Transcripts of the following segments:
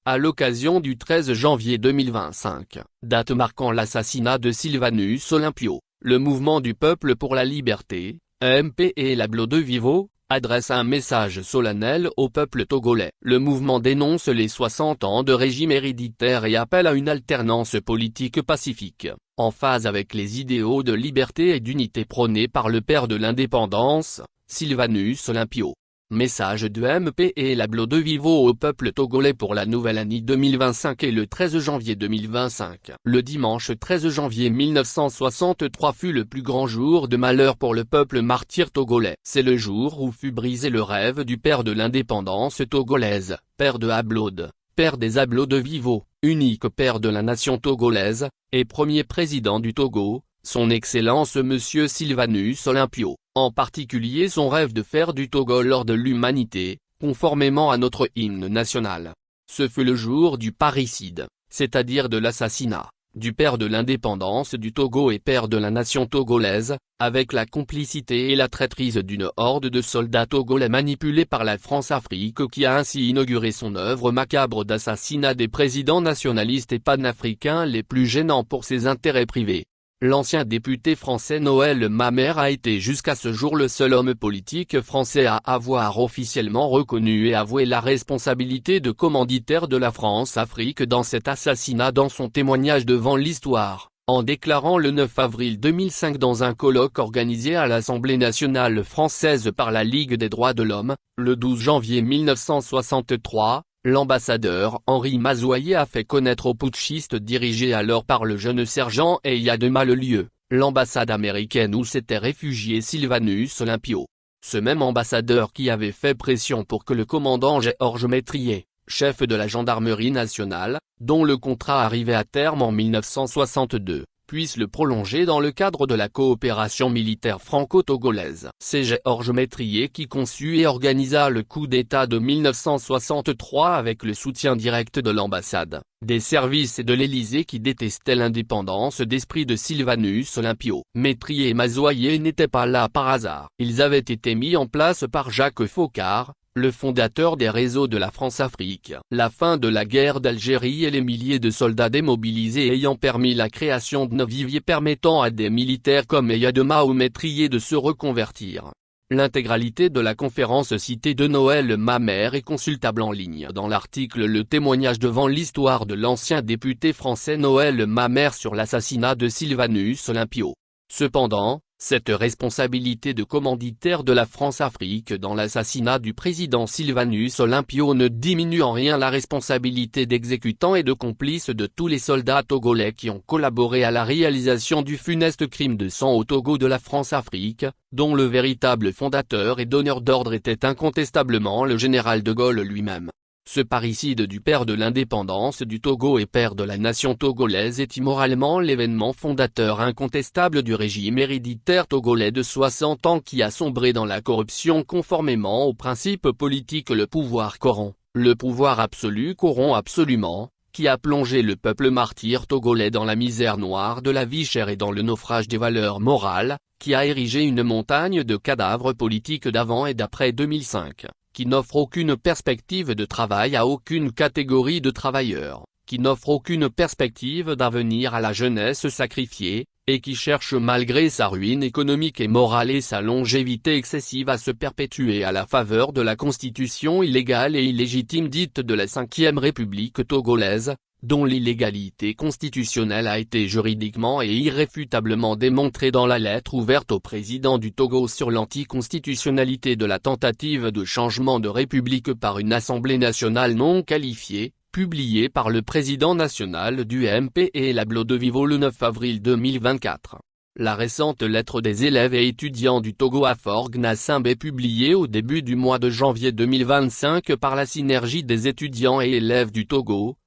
à l'occasion du 13 janvier 2025, date marquant l'assassinat de Sylvanus Olympio, le mouvement du peuple pour la liberté, EMP et l'Ablo de Vivo, adresse un message solennel au peuple togolais. Le mouvement dénonce les 60 ans de régime héréditaire et appelle à une alternance politique pacifique, en phase avec les idéaux de liberté et d'unité prônés par le père de l'indépendance, Sylvanus Olympio. Message de MP et l'Ablo de Vivo au peuple togolais pour la nouvelle année 2025 et le 13 janvier 2025. Le dimanche 13 janvier 1963 fut le plus grand jour de malheur pour le peuple martyr togolais. C'est le jour où fut brisé le rêve du père de l'indépendance togolaise, père de Ablod, père des Ablo de Vivo, unique père de la nation togolaise, et premier président du Togo, son Excellence Monsieur Sylvanus Olympio. En particulier son rêve de faire du Togo l'or de l'humanité, conformément à notre hymne national. Ce fut le jour du parricide, c'est-à-dire de l'assassinat, du père de l'indépendance du Togo et père de la nation togolaise, avec la complicité et la traîtrise d'une horde de soldats togolais manipulés par la France-Afrique qui a ainsi inauguré son œuvre macabre d'assassinat des présidents nationalistes et panafricains les plus gênants pour ses intérêts privés. L'ancien député français Noël Mamère a été jusqu'à ce jour le seul homme politique français à avoir officiellement reconnu et avoué la responsabilité de commanditaire de la France-Afrique dans cet assassinat dans son témoignage devant l'Histoire, en déclarant le 9 avril 2005 dans un colloque organisé à l'Assemblée nationale française par la Ligue des droits de l'homme, le 12 janvier 1963. L'ambassadeur Henri Mazoyer a fait connaître aux putschistes dirigés alors par le jeune sergent Eyadema le lieu, l'ambassade américaine où s'était réfugié Sylvanus Olympio. Ce même ambassadeur qui avait fait pression pour que le commandant Georges Métrier, chef de la gendarmerie nationale, dont le contrat arrivait à terme en 1962, puisse le prolonger dans le cadre de la coopération militaire franco-togolaise. C'est Georges Métrier qui conçut et organisa le coup d'État de 1963 avec le soutien direct de l'ambassade, des services et de l'Élysée qui détestaient l'indépendance d'esprit de Sylvanus Olympio. Métrier et Mazoyer n'étaient pas là par hasard. Ils avaient été mis en place par Jacques Foccart, le fondateur des réseaux de la France-Afrique. La fin de la guerre d'Algérie et les milliers de soldats démobilisés ayant permis la création de viviers permettant à des militaires comme Eyadema ou Métrier de se reconvertir. L'intégralité de la conférence citée de Noël Mamère est consultable en ligne dans l'article Le témoignage devant l'Histoire de l'ancien député français Noël Mamère sur l'assassinat de Sylvanus Olympio. Cependant, cette responsabilité de commanditaire de la France-Afrique dans l'assassinat du président Sylvanus Olympio ne diminue en rien la responsabilité d'exécutants et de complices de tous les soldats togolais qui ont collaboré à la réalisation du funeste crime de sang au Togo de la France-Afrique, dont le véritable fondateur et donneur d'ordre était incontestablement le général de Gaulle lui-même. Ce parricide du père de l'indépendance du Togo et père de la nation togolaise est immoralement l'événement fondateur incontestable du régime héréditaire togolais de 60 ans qui a sombré dans la corruption conformément aux principes politiques. Le pouvoir corrompt, le pouvoir absolu corrompt absolument, qui a plongé le peuple martyr togolais dans la misère noire de la vie chère et dans le naufrage des valeurs morales, qui a érigé une montagne de cadavres politiques d'avant et d'après 2005. Qui n'offre aucune perspective de travail à aucune catégorie de travailleurs, qui n'offre aucune perspective d'avenir à la jeunesse sacrifiée, et qui cherche malgré sa ruine économique et morale et sa longévité excessive à se perpétuer à la faveur de la constitution illégale et illégitime dite de la 5e République togolaise, dont l'illégalité constitutionnelle a été juridiquement et irréfutablement démontrée dans la lettre ouverte au président du Togo sur l'anticonstitutionnalité de la tentative de changement de république par une assemblée nationale non qualifiée, publiée par le président national du MP et l'Ablo de Vivo le 9 avril 2024. La récente lettre des élèves et étudiants du Togo à Fort Gnassingbé publiée au début du mois de janvier 2025 par la synergie des étudiants et élèves du Togo,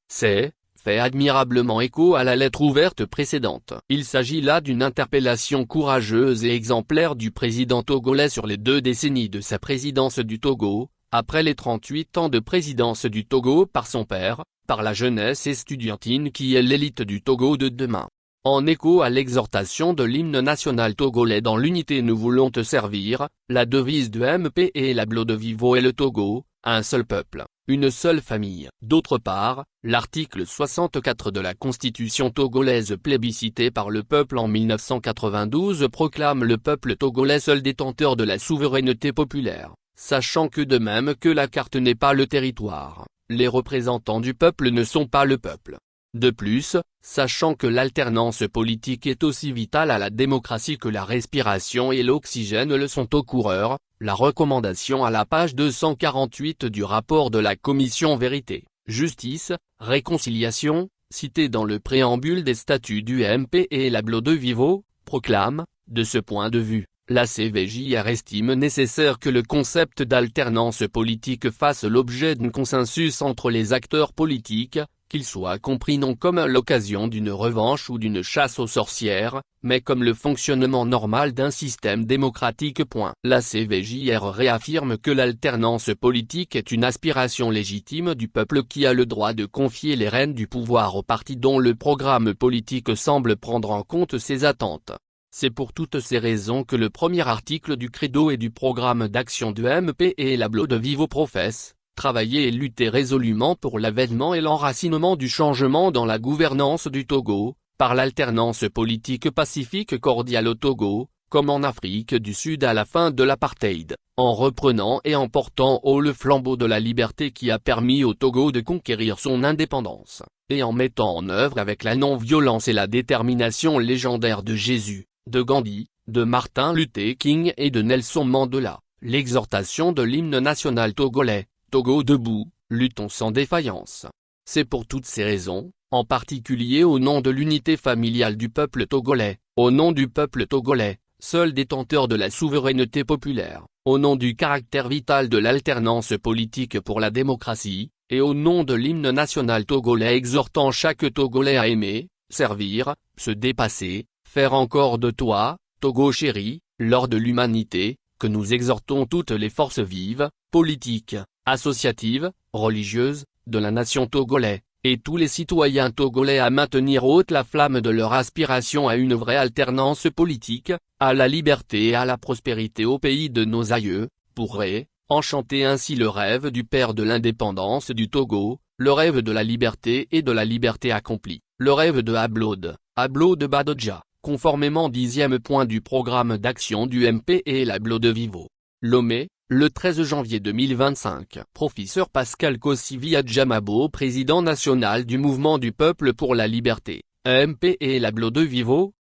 fait admirablement écho à la lettre ouverte précédente. Il s'agit là d'une interpellation courageuse et exemplaire du président togolais sur les 2 décennies de sa présidence du Togo, après les 38 ans de présidence du Togo par son père, par la jeunesse estudiantine qui est l'élite du Togo de demain. En écho à l'exhortation de l'hymne national togolais dans l'unité nous voulons te servir, la devise de MP et l'Ablo de Vivo est le Togo, un seul peuple, une seule famille. D'autre part, l'article 64 de la Constitution togolaise plébiscitée par le peuple en 1992 proclame le peuple togolais seul détenteur de la souveraineté populaire, sachant que de même que la carte n'est pas le territoire, les représentants du peuple ne sont pas le peuple. De plus, sachant que l'alternance politique est aussi vitale à la démocratie que la respiration et l'oxygène le sont aux coureurs, la recommandation à la page 248 du rapport de la commission Vérité, Justice, Réconciliation, citée dans le préambule des statuts du MP et l'Ablo de Vivo, proclame, de ce point de vue, la CVJR estime nécessaire que le concept d'alternance politique fasse l'objet d'un consensus entre les acteurs politiques, qu'il soit compris non comme l'occasion d'une revanche ou d'une chasse aux sorcières, mais comme le fonctionnement normal d'un système démocratique. La CVJR réaffirme que l'alternance politique est une aspiration légitime du peuple qui a le droit de confier les rênes du pouvoir aux partis dont le programme politique semble prendre en compte ses attentes. C'est pour toutes ces raisons que le premier article du credo et du programme d'action de MP et l'Ablo de Vivo professe travailler et lutter résolument pour l'avènement et l'enracinement du changement dans la gouvernance du Togo, par l'alternance politique pacifique cordiale au Togo, comme en Afrique du Sud à la fin de l'apartheid, en reprenant et en portant haut le flambeau de la liberté qui a permis au Togo de conquérir son indépendance, et en mettant en œuvre avec la non-violence et la détermination légendaire de Jésus, de Gandhi, de Martin Luther King et de Nelson Mandela, l'exhortation de l'hymne national togolais. Togo debout, luttons sans défaillance. C'est pour toutes ces raisons, en particulier au nom de l'unité familiale du peuple togolais, au nom du peuple togolais, seul détenteur de la souveraineté populaire, au nom du caractère vital de l'alternance politique pour la démocratie, et au nom de l'hymne national togolais exhortant chaque Togolais à aimer, servir, se dépasser, faire encore de toi, Togo chéri, lors de l'humanité, que nous exhortons toutes les forces vives, politiques, associatives, religieuses, de la nation togolaise, et tous les citoyens togolais à maintenir haute la flamme de leur aspiration à une vraie alternance politique, à la liberté et à la prospérité au pays de nos aïeux, pour enchanter ainsi le rêve du père de l'indépendance du Togo, le rêve de la liberté et de la liberté accomplie, le rêve de Ablo de Badodja, conformément 10e point du programme d'action du MP et l'Ablo de Vivo. Lomé, le 13 janvier 2025. Professeur Pascal Kossivi Adjamabo, président national du Mouvement du Peuple pour la Liberté, MP et l'Ablo de Vivo,